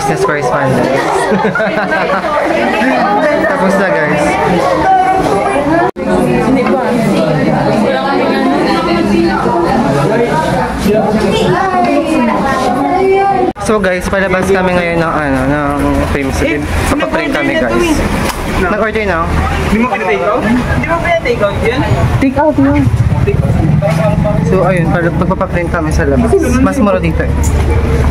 business correspondence. Tapos na guys. So guys, palabas kami ngayon ng film set. Papaprint kami guys. Nag-order na? Hindi mo pina-take out? Hindi mo pina-take out yan? Take out yun. So ayun, pagpapaprint kami sa labas. Mas mura dito eh.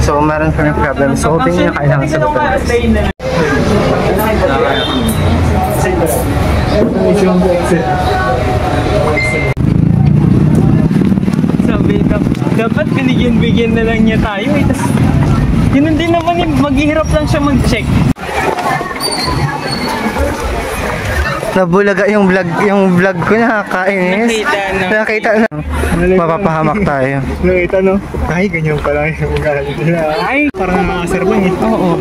So meron kami problem. So hoping nyo kailangan sa button guys. Sabi na, dapat binigyan na lang niya tayo eh. Tas, yun din naman eh, maghihirap lang siya mag-check. Nabulaga yung vlog ko, nakakainis. Nakita na. Mapapahamak tayo. Nakita no? Ay, ganyan pala yung ugali nila. Ay, parang nakasar lang eh. Oo.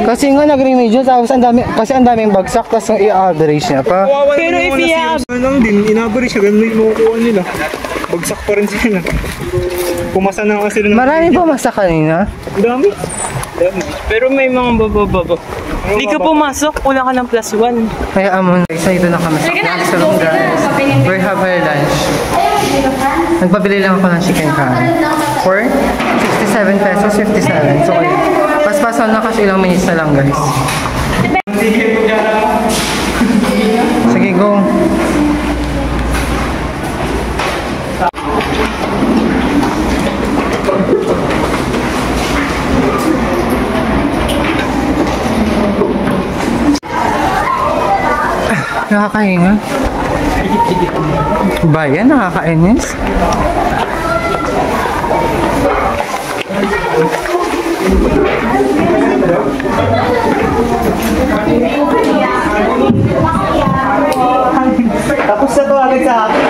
Kasi nga nag-remedyo, tapos kasi ang daming bagsak, tapos i-average niya pa. Pero if i-average lang din, in-average siya, ganun yung makukuha nila. Bagsak pa rin sila. Pumasa na kasi sila. Marami pa masa kanina? Dami. Pero may mga baba. Hindi ka pumasok, wala ka ng +1. Kaya amon, guys, ito na kami sa lunch guys. We have our lunch. Nagpabili lang ako ng chicken curry. For 67 pesos, 57. So, paspasan na kasi ilang minutes na lang guys. Sige, go. Nakakahinga. Bayan, nakakainis. Tapos na to agad sa akin.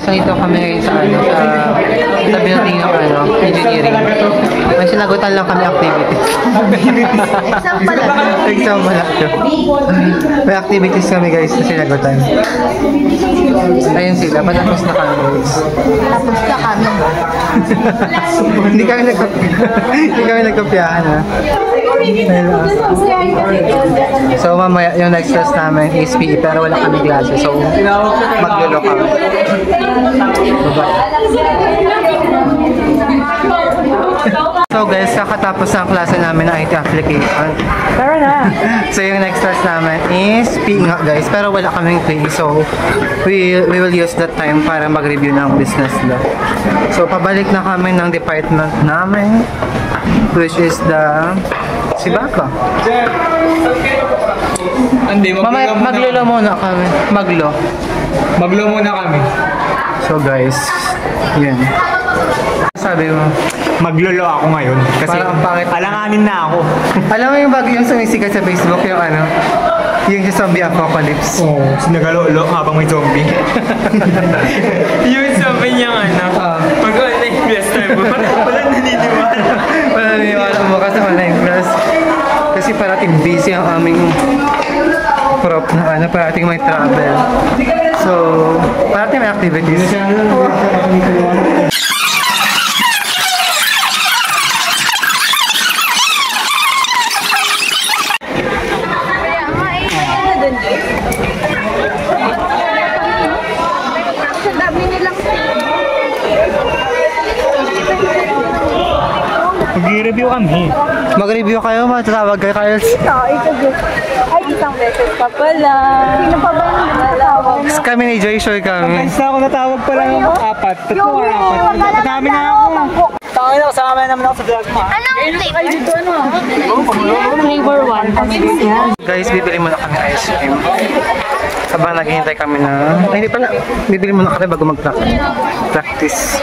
So ito kami ngayon sa sa building ng engineering. May sinagutan lang kami activities. Exam pala. May activities kami guys na sinagutan. Ayun sila, patapos na kami guys. Tapos na kami. Hindi kami nagkopyahan ha. So mamaya yung next class namin is PE pero wala kami klase. So maglulo kami. So guys, kakatapos ng klase namin ng IT application. Tara na! So yung next class namin is PE nga guys, pero wala kaming PE. So we will use that time para mag-review ng business law. So pabalik na kami ng department namin, which is the Sibaka. Hindi, maglulo muna kami. Maglo muna kami. So guys, yun. Sabi mo? Maglulo ako ngayon. Kasi parang pangit. alanganin na ako. Alam mo yung bago yung sumisikat sa Facebook, yung yung zombie apocalypse. Oo, sinagalolo habang may zombie. Yung sabi niya pag online class tayo, walang naniniwala. Walang naniniwala mo kasi online class. Kasi parating busy ang aming prop na parating may travel. So, parating may activities. Mag-review kami. Mag-review kayo, matatawag kayo, Carls. Ay, isang beses pa pala. Sino pa ba yung natawag? Kami ni Joy, sure kami. Basta ako natawag pala ng 4. Tatlo or 4. Dami na ako. Tangin ako, sama naman ako sa vlog mo. Anong flavor 1? Guys, bibili muna kami ice cream. Habang naghihintay kami na... Ay, hindi pala. Bibili muna kami bago mag-practice.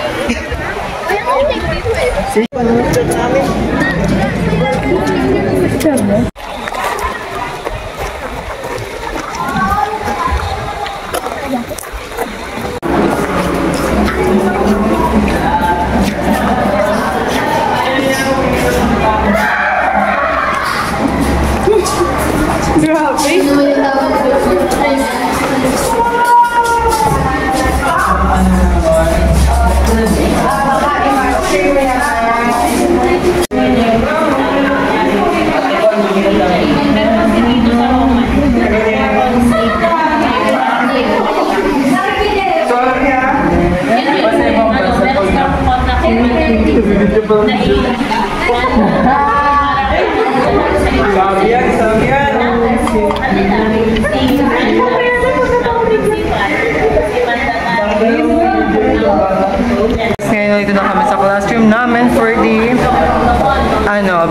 Ngayon, dito na kami sa classroom namin for the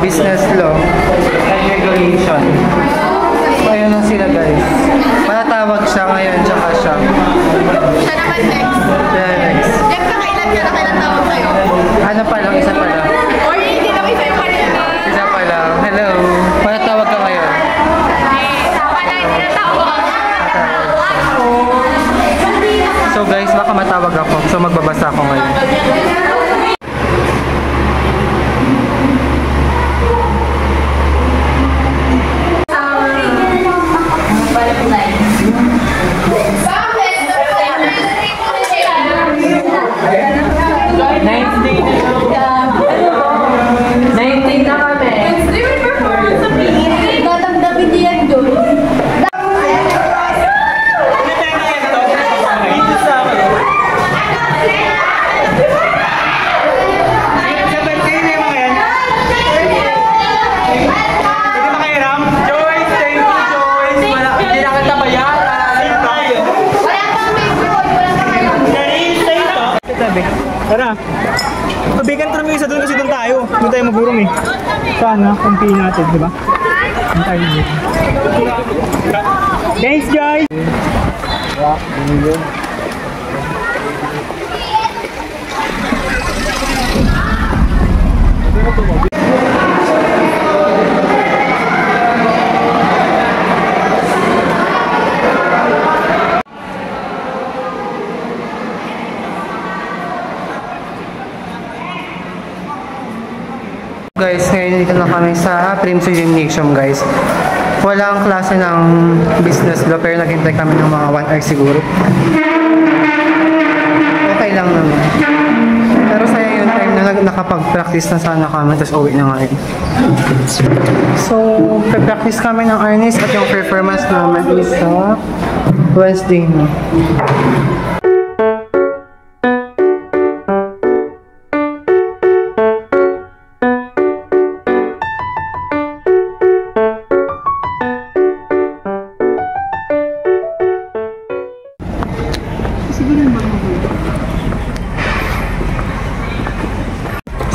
business law and regulation. So, ayun na sila guys. Matatawag siya ngayon, tsaka siya. Siya naman next. Yeah, next. Next na kailan tawag kayo? Ano pa lang, isa pa lang. Or hindi lang isa yung kanina. Isa pa lang. Hello. Matatawag ka ngayon. Wala yung tinatawag. So guys, baka matawag ako. So magbabasa ako ngayon. Tara. Pabigan kami isa doon kasi doon tayo. Doon tayo magurong eh. Sana, kumpihin natin, di ba? Doon tayo dito. Thanks guys! Guys, ngayon dito na kami sa Primso Gymnasium guys. Walang klase ng business law pero naghintay kami ng mga 1 hour siguro. Okay lang naman. Pero sayang yung time na nakapag-practice na sana kami tapos uwi na ngayon. So, pre-practice kami ng Arnis at yung performance namin is sa Wednesday na.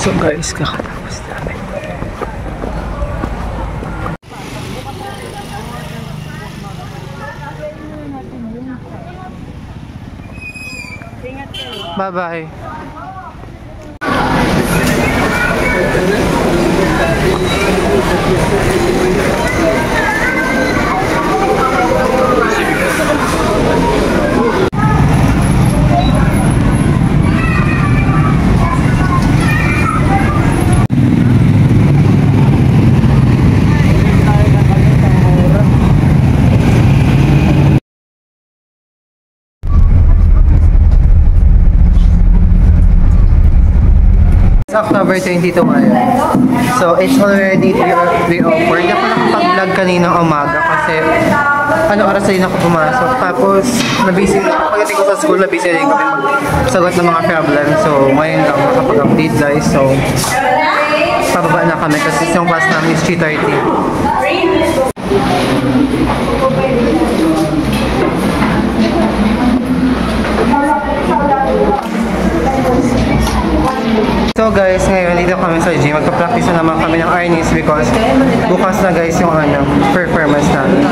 So guys, kakatapos namin. Bye-bye. October 22 ngayon. So, it's already 3:04. Hindi ako nakapag-vlog kaninang umaga kasi oras na din ako pumasok. Tapos, nabisi pagdating ko sa school, nabisi din kami magsagot ng mga problem. So, ngayon lang makapag-update guys. So, pababa na kami kasi yung class namin is 3:30. So guys, ngayon dito kami sa gym. Magpa-practice na naman kami ng Arnis because bukas na guys yung performance namin.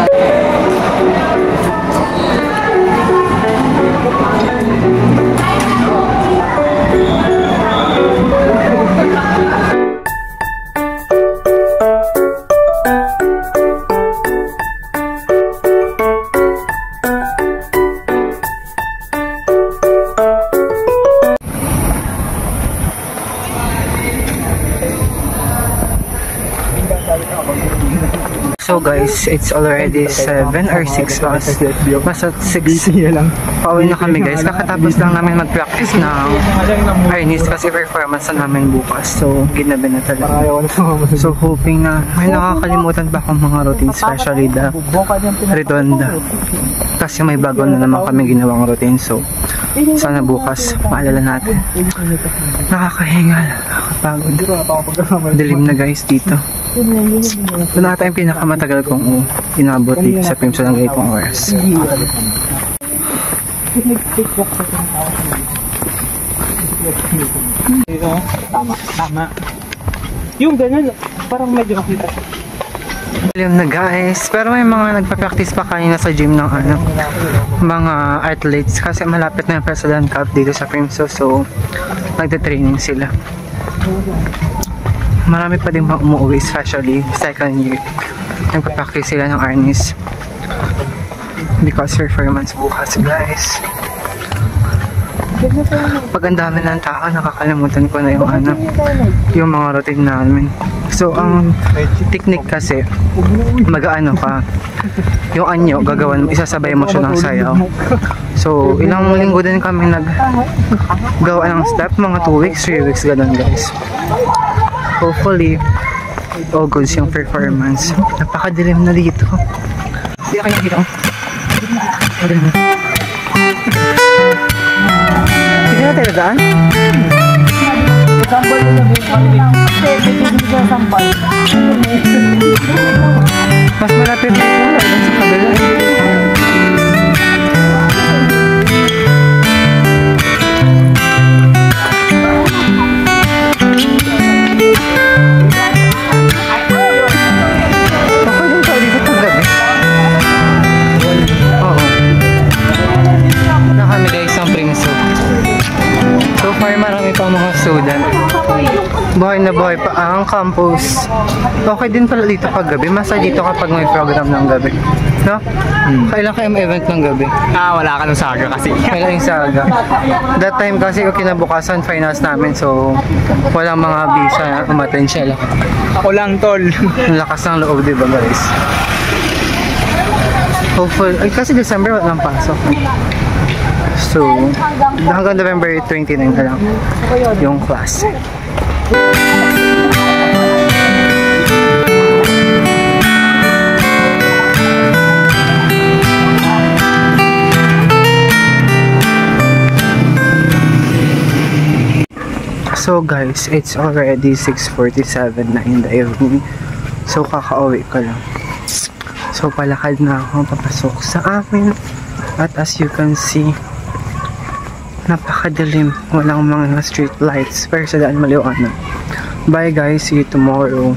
So guys, it's already 7 or 6 hours. Basta 6 lang. pauwi na kami guys. Kakatapos lang namin mag-practice ng harness kasi performance na namin bukas. So, ginabi na talaga. So, hoping na may nakakalimutan pa akong mga routine, especially the redonda. Kasi may bago na naman kami ginawang routine. So, sana bukas maalala natin. Nakakahinga, nakakapagod. Dilim na guys dito. Ito na ata yung pinakamatagal kong inabot dito sa Pimso ng ganitong oras. Tama. Yung ganun, parang medyo nakita. Dilim na guys, pero may mga nagpa-practice pa kanina sa gym ng mga athletes kasi malapit na yung President Cup dito sa Pimso, so nagte-training sila. Marami pa din umuwi, especially second year. Nagpa-practice sila ng harness because performance bukas guys. Pag ang dami ng tao, nakakalimutan ko na yung mga routine namin. So ang technique kasi, mag-ano ka, yung anyo, gagawan, isasabay mo siya ng sayaw. So ilang linggo din kami naggawa ng step, mga 2 weeks, 3 weeks, ganun guys. Hopefully, all goods yung performance. Napakadilim na dito. Hindi ka nakita ko. Hindi na tayo daan? Sambal mo sabihin ko. Sambal. Mas malapit na yung sa kabila. Buhay na buhay pa ang campus. Okay din pala dito pag gabi. Masa dito kapag may program ng gabi. No? Kailan kayo may event ng gabi? Wala ka nung saga kasi. Kailan yung saga? That time kasi kinabukasan finals namin, so walang mga visa na umattend siya lang. Ako lang, tol. Ang lakas ng loob, diba guys? Hopeful. Ay, kasi December walang pasok. So, hanggang November 29 na lang yung class. So guys, it's already 6:47 na in the evening. So kakauwi ko lang. So palakad na ako papasok sa amin. At as you can see, napakadilim. Walang mga street lights. Pero sa daan maliwanag. Bye guys, see you tomorrow.